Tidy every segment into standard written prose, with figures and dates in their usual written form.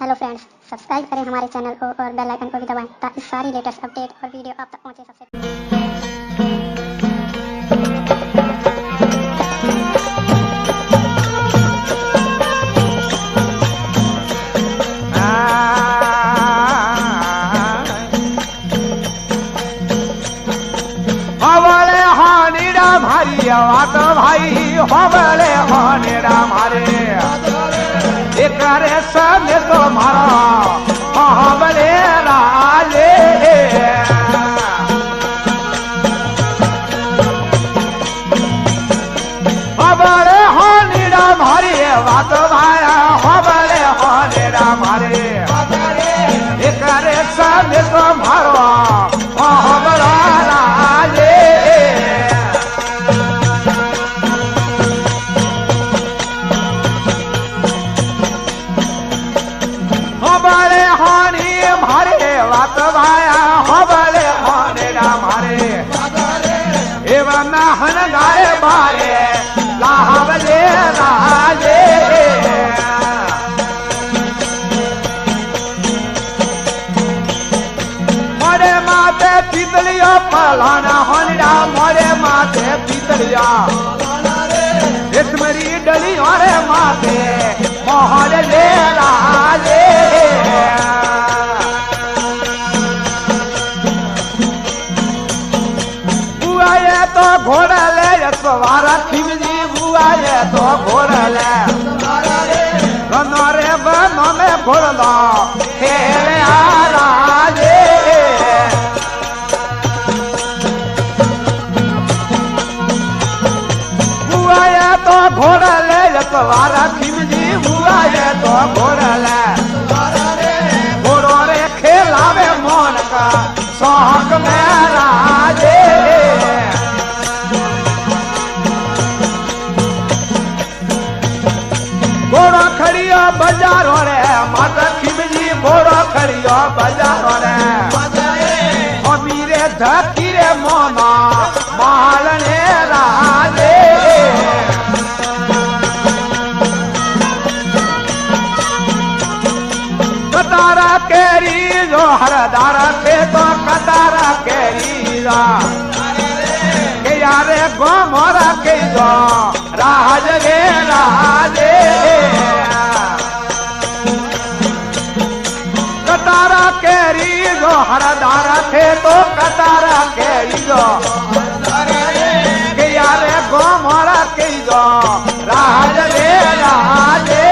hello friends, subscribe करें हमारे channel को और बेल आइकन को भी दबाएं ताकि सारी लेटेस्ट अपडेट और वीडियो आप तक पहुंचे सबसे हवले हानिरा भारी वात भाई हवले हानिरा मारे एकरे संग तो मारा हवले राले हवले हानिरा भारी वात भाई हवले हानिरा मारे एकरे संग तो मारा हवला राले हबले हानि मारे वात भाया हबले हानि मारे एवं हन गाय मारे लाहबले राजे मोरे माते पितलिया पलाना हनिरा मोरे माते पितलिया इसमरी डली और माते मोहर ले राजे बुआ ये तो घोड़ा ले सवारा खिमजी बुआ ये तो घोड़ा ले बनोरे बनो में घोड़ा खेले आ राजे तो घोड़ा ले सवारा खिमजी बुआ ये तो घोड़ा ले घोड़ो रे खेलावे मोन का शौक में राजे घोड़ो खड़ियो बाजारो रे माता खिमजी घोड़ो खड़ियो बाजारो रे अमीरे धकीरे मोना मालने राजे कतारा केरी जो हरदारा थे तो कतारा केरी के यारे गो मोरा के जो राज गे राजे कतारा केरी जो हरदारा थे तो कतारा केरी जो के यारे गो मोरा के जो राज गे राजे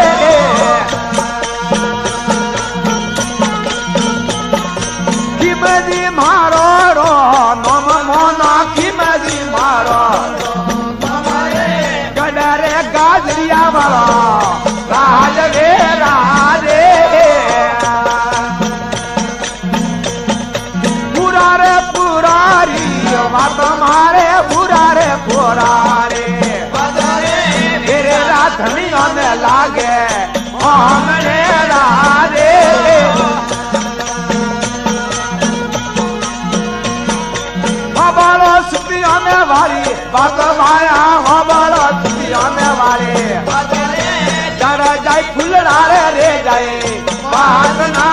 किमजी मारो रो नम मोना किमजी मारो गडरे गाजरिया वाला राज गे राजे पुरारे पुरारी बात मारे पुरारे पुरारे तेरे राधनिया में लागे हमने राजे हमारा सुतिया में भारी बात भाया हमारा सुतिया में भारी जरा जाए फुलरारे रे जाए बात ना